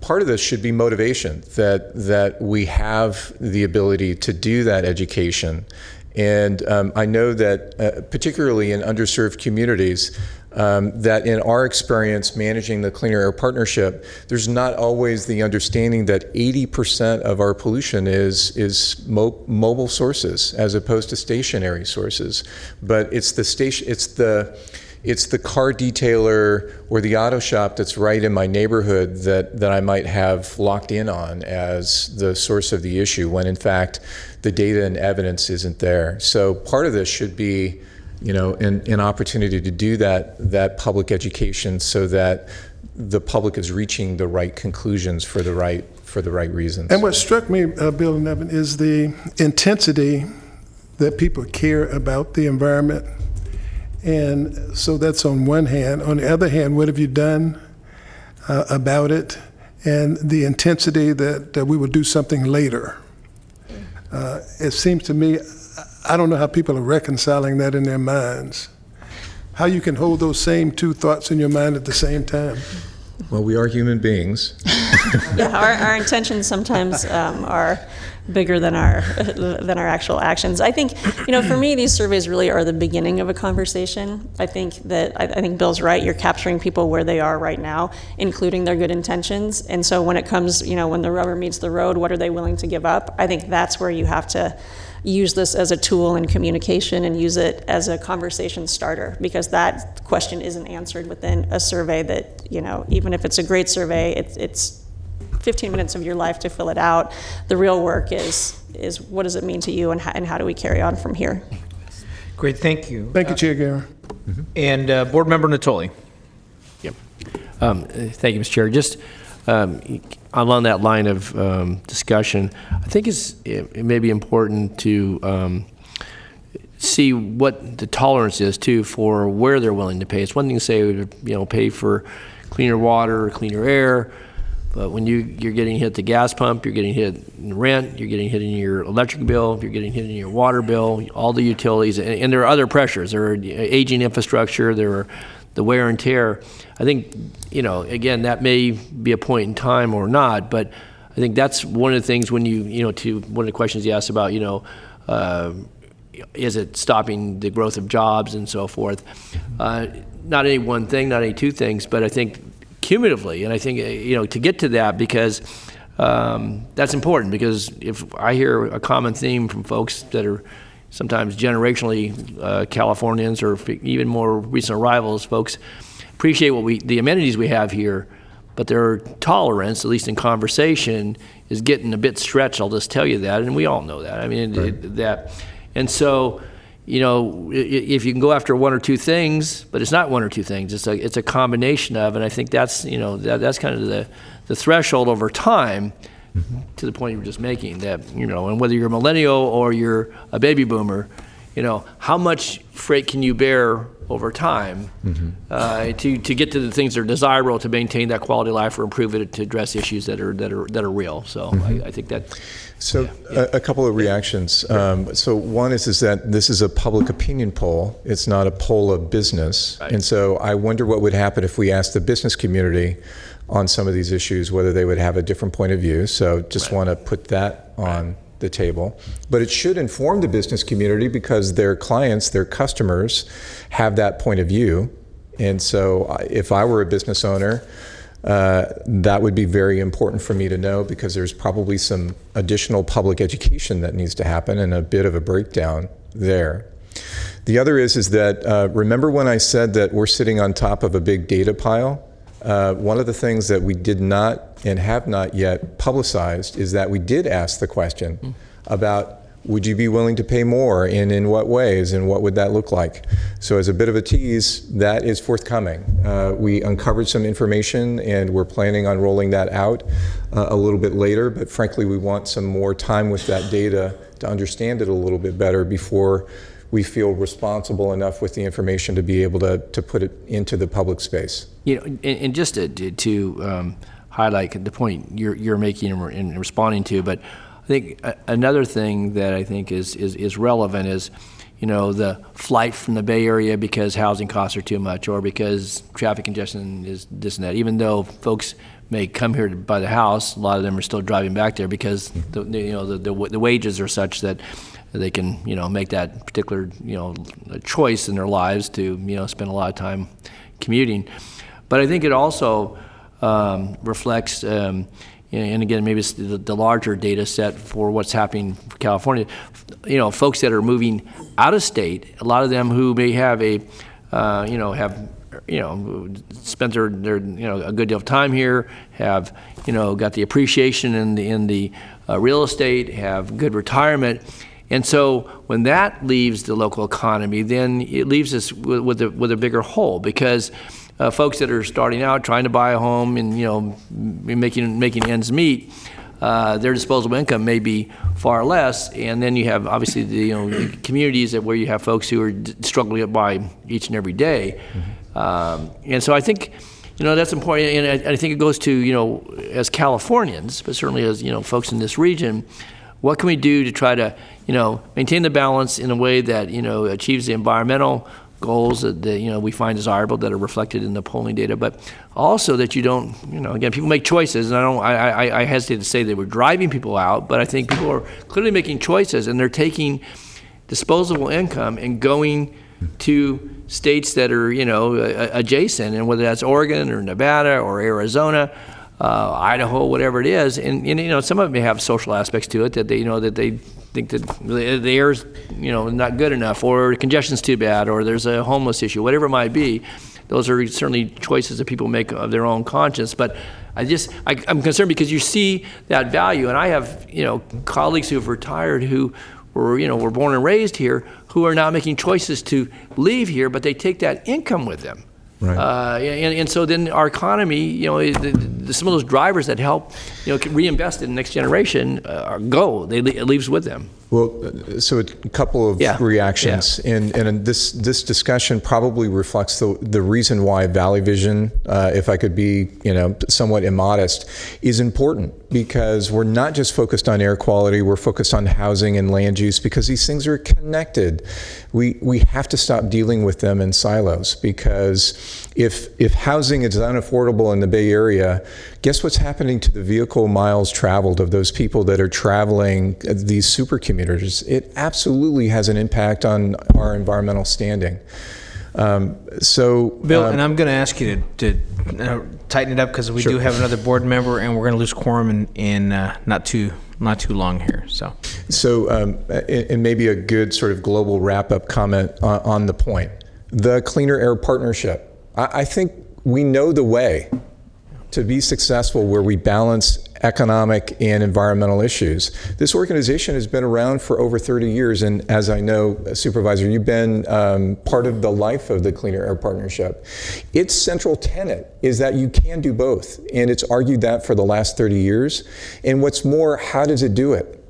part of this should be motivation, that we have the ability to do that education. And I know that particularly in underserved communities, that in our experience managing the Cleaner Air Partnership, there's not always the understanding that 80% of our pollution is mobile sources as opposed to stationary sources. But it's the it's the car detailer or the auto shop that's right in my neighborhood that I might have locked in on as the source of the issue, when in fact the data and evidence isn't there. So part of this should be, an opportunity to do that public education so that the public is reaching the right conclusions for the right reasons. And what struck me, Bill and Evan, is the intensity that people care about the environment. And so that's on one hand. On the other hand, what have you done about it? And the intensity that we will do something later. It seems to me, I don't know how people are reconciling that in their minds. How you can hold those same two thoughts in your mind at the same time. Well, we are human beings. Yeah, our intentions sometimes are bigger than our actual actions. I think, for me, these surveys really are the beginning of a conversation. I think Bill's right. You're capturing people where they are right now, including their good intentions. And so when it comes, when the rubber meets the road, what are they willing to give up? I think that's where you have to use this as a tool in communication and use it as a conversation starter, because that question isn't answered within a survey that, even if it's a great survey, it's 15 minutes of your life to fill it out. The real work is what does it mean to you, and how do we carry on from here? Great, thank you. Thank you, Chair Guerra. And Board Member Natoli. Yep. Thank you, Mr. Chair. Just along that line of discussion, I think it may be important to see what the tolerance is too for where they're willing to pay. It's one thing to say, pay for cleaner water or cleaner air, but when you're getting hit at the gas pump, you're getting hit in rent, you're getting hit in your electric bill, you're getting hit in your water bill, all the utilities, and there are other pressures. There are aging infrastructure, there are the wear and tear. I think, again, that may be a point in time or not, but I think that's one of the things when to one of the questions you asked about, is it stopping the growth of jobs and so forth? Not any one thing, not any two things, but I think cumulatively, and I think, to get to that, because that's important, because if I hear a common theme from folks that are sometimes generationally Californians or even more recent arrivals, folks appreciate the amenities we have here, but their tolerance, at least in conversation, is getting a bit stretched. I'll just tell you that, and we all know that. I mean, right. And so, if you can go after one or two things, but it's not one or two things, it's a combination of, and I think that's that's kind of the threshold over time. Mm-hmm. To the point you were just making, that and whether you're a millennial or you're a baby boomer, how much freight can you bear over time, mm-hmm. To get to the things that are desirable to maintain that quality of life or improve it, to address issues that are real. So mm-hmm. I think that. So a couple of reactions. So one is that this is a public opinion poll. It's not a poll of business, right. And so I wonder what would happen if we asked the business community on some of these issues, whether they would have a different point of view. So just want to put that on the table. But it should inform the business community, because their clients, their customers, have that point of view. And so if I were a business owner, that would be very important for me to know, because there's probably some additional public education that needs to happen and a bit of a breakdown there. The other is that, remember when I said that we're sitting on top of a big data pile? One of the things that we did not and have not yet publicized is that we did ask the question about, would you be willing to pay more, and in what ways, and what would that look like? So as a bit of a tease, that is forthcoming. We uncovered some information, and we're planning on rolling that out a little bit later, but frankly, we want some more time with that data to understand it a little bit better before we feel responsible enough with the information to be able to put it into the public space. And just to highlight the point you're making and responding to, but I think another thing that I think is relevant is, the flight from the Bay Area because housing costs are too much, or because traffic congestion is this and that. Even though folks may come here to buy the house, a lot of them are still driving back there because the wages are such that they can make that particular choice in their lives to spend a lot of time commuting. But I think it also reflects, and again, maybe it's the larger data set for what's happening for California. Folks that are moving out of state, a lot of them who may have a have spent their a good deal of time here, have got the appreciation in the real estate, have good retirement. And so when that leaves the local economy, then it leaves us with a bigger hole, because folks that are starting out trying to buy a home and making ends meet, their disposable income may be far less, and then you have obviously the communities where you have folks who are struggling to buy each and every day. And so I think that's important, and I think it goes to as Californians, but certainly as folks in this region, what can we do to try to maintain the balance in a way that achieves the environmental goals that we find desirable, that are reflected in the polling data, but also that you don't, again, people make choices, and I hesitate to say that we're driving people out, but I think people are clearly making choices, and they're taking disposable income and going to states that are adjacent, and whether that's Oregon or Nevada or Arizona, Idaho, whatever it is, and some of it may have social aspects to it, that they think that the air's not good enough, or congestion's too bad, or there's a homeless issue, whatever it might be. Those are certainly choices that people make of their own conscience. But I'm concerned because you see that value, and I have colleagues who have retired who were born and raised here, who are now making choices to leave here, but they take that income with them. Right. And so then our economy, some of those drivers that help, reinvest in the next generation it leaves with them. Well, so a couple of reactions, and this discussion probably reflects the reason why Valley Vision, if I could be somewhat immodest, is important, because we're not just focused on air quality, we're focused on housing and land use, because these things are connected. We have to stop dealing with them in silos, because if housing is unaffordable in the Bay Area, guess what's happening to the vehicle miles traveled of those people that are traveling these super commuters? It absolutely has an impact on our environmental standing. Bill, and I'm going to ask you to tighten it up, because we do have another board member, and we're going to lose quorum in not too long here. So and maybe a good sort of global wrap-up comment on the point. The Cleaner Air Partnership. I think we know the way to be successful where we balance economic and environmental issues. This organization has been around for over 30 years, and as I know, Supervisor, you've been part of the life of the Cleaner Air Partnership. Its central tenet is that you can do both, and it's argued that for the last 30 years. And what's more, how does it do it?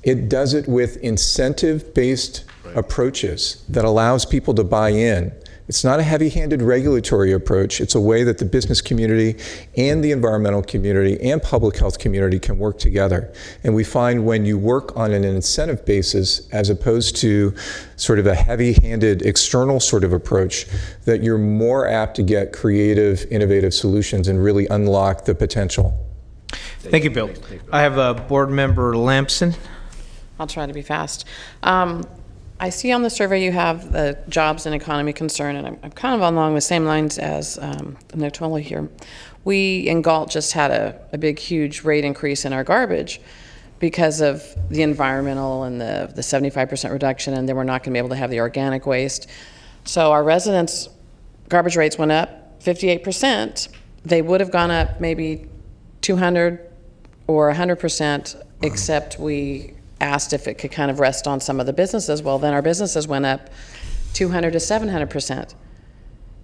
It does it with incentive-based approaches that allows people to buy in. It's not a heavy-handed regulatory approach. It's a way that the business community and the environmental community and public health community can work together. And we find when you work on an incentive basis, as opposed to sort of a heavy-handed external sort of approach, that you're more apt to get creative, innovative solutions and really unlock the potential. Thank you, Bill. I have Board Member Lampson. I'll try to be fast. I see on the survey you have the jobs and economy concern, and I'm kind of along the same lines as Natola here. We in Galt just had a big, huge rate increase in our garbage because of the environmental and the 75% reduction, and then we're not going to be able to have the organic waste. So our residents' garbage rates went up 58%. They would have gone up maybe 200 or 100%, except we asked if it could kind of rest on some of the businesses. Well, then our businesses went up 200 to 700%.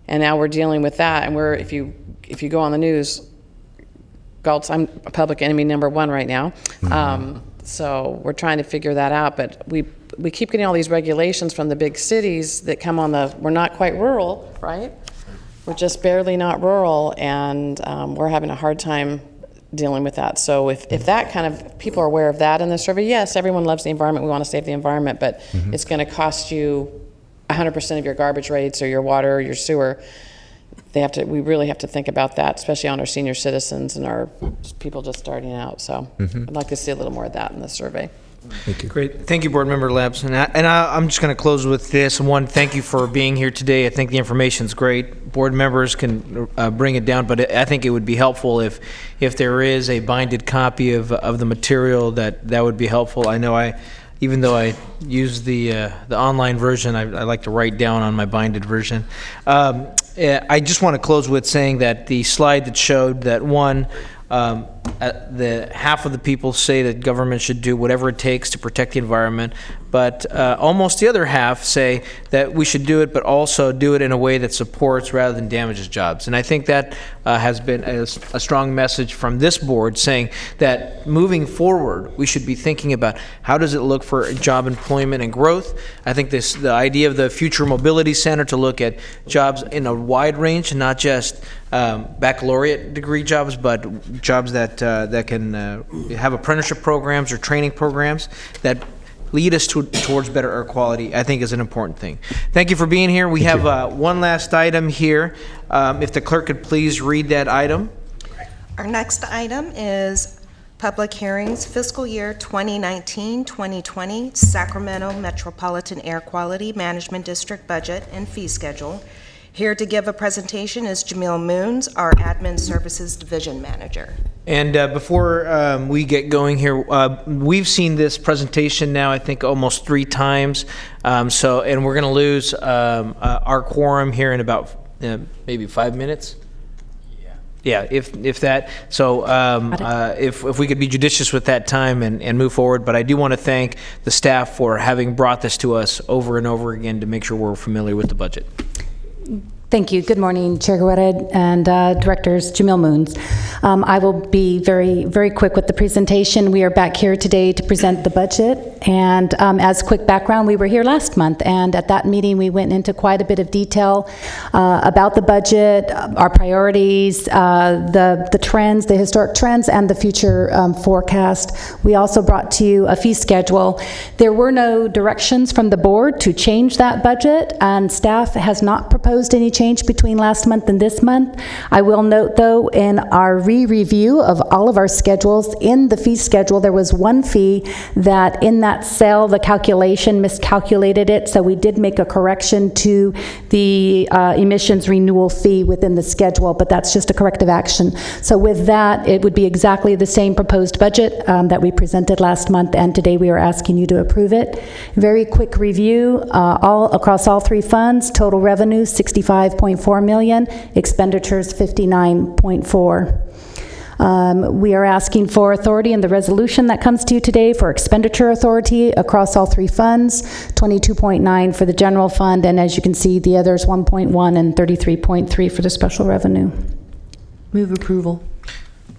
And now we're dealing with that. And if you go on the news, Galt's, I'm public enemy number 1 right now. Mm-hmm. So we're trying to figure that out. But we keep getting all these regulations from the big cities that come on we're not quite rural, right? We're just barely not rural, and we're having a hard time dealing with that. So if that kind of, people are aware of that in the survey, yes, everyone loves the environment, we want to save the environment, but it's going to cost you 100% of your garbage rates or your water or your sewer. We really have to think about that, especially on our senior citizens and our people just starting out. So I'd like to see a little more of that in the survey. Thank you. Great. Thank you, Board Member Labs. I'm just going to close with this. One, thank you for being here today. I think the information's great. Board members can bring it down, but I think it would be helpful if there is a binded copy of the material, that would be helpful. I know even though I use the online version, I like to write down on my binded version. I just want to close with saying that the slide that showed that the half of the people say that government should do whatever it takes to protect the environment, but almost the other half say that we should do it, but also do it in a way that supports rather than damages jobs. And I think that has been a strong message from this board saying that moving forward, we should be thinking about how does it look for job employment and growth. I think the idea of the Future Mobility Center to look at jobs in a wide range and not just baccalaureate degree jobs, but jobs that can have apprenticeship programs or training programs that lead us towards better air quality, I think is an important thing. Thank you for being here. We have one last item here. If the clerk could please read that item. Our next item is public hearings, fiscal year 2019-2020, Sacramento Metropolitan Air Quality Management District budget and fee schedule. Here to give a presentation is Jamil Moons, our Admin Services Division Manager. And before we get going here, we've seen this presentation now, I think, almost 3 times. And we're going to lose our quorum here in about maybe 5 minutes. Yeah, if that. So if we could be judicious with that time and move forward. But I do want to thank the staff for having brought this to us over and over again to make sure we're familiar with the budget. Thank you. Good morning, Chair Guerrero and Directors. Jamil Moons. I will be very, very quick with the presentation. We are back here today to present the budget. And as quick background, we were here last month, and at that meeting, we went into quite a bit of detail about the budget, our priorities, the trends, the historic trends, and the future forecast. We also brought to you a fee schedule. There were no directions from the board to change that budget, and staff has not proposed any change between last month and this month. I will note, though, in our re-review of all of our schedules, in the fee schedule, there was one fee that in that cell, the calculation miscalculated it, so we did make a correction to the emissions renewal fee within the schedule, but that's just a corrective action. So with that, it would be exactly the same proposed budget that we presented last month, and today we are asking you to approve it. Very quick review, across all 3 funds, total revenue, $65.4 million, expenditures, $59.4. We are asking for authority in the resolution that comes to you today for expenditure authority across all 3 funds, 22.9 for the general fund, and as you can see, the others 1.1 and 33.3 for the special revenue. Move approval.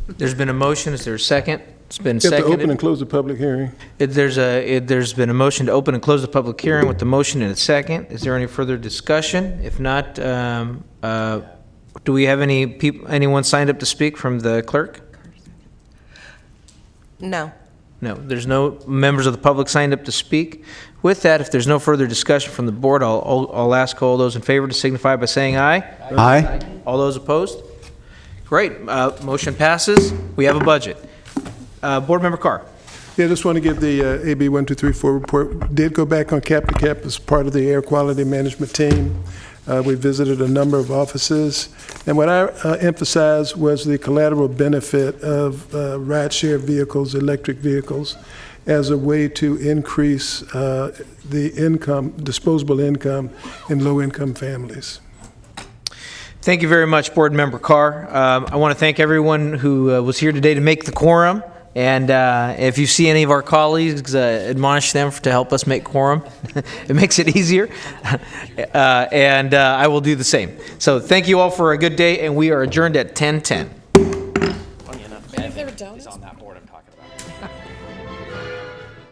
There's been a motion. Is there a second? It's been You have to seconded. open and close the public hearing. There's been a motion to open and close the public hearing with the motion in a second. Is there any further discussion? If not, do we have anyone signed up to speak from the clerk? No. No, there's no members of the public signed up to speak. With that, if there's no further discussion from the board, I'll ask all those in favor to signify by saying aye. Aye. All those opposed? Great. Motion passes. We have a budget. Board Member Carr. Yeah, I just want to give the AB 1234 report. Did go back on cap to cap as part of the air quality management team. We visited a number of offices, and what I emphasized was the collateral benefit of rideshare vehicles, electric vehicles, as a way to increase the income, disposable income in low-income families. Thank you very much, Board Member Carr. I want to thank everyone who was here today to make the quorum. And if you see any of our colleagues, admonish them to help us make quorum. It makes it easier. And I will do the same. So thank you all for a good day, and we are adjourned at 10:10. Funny enough, Bev is on that board I'm talking about.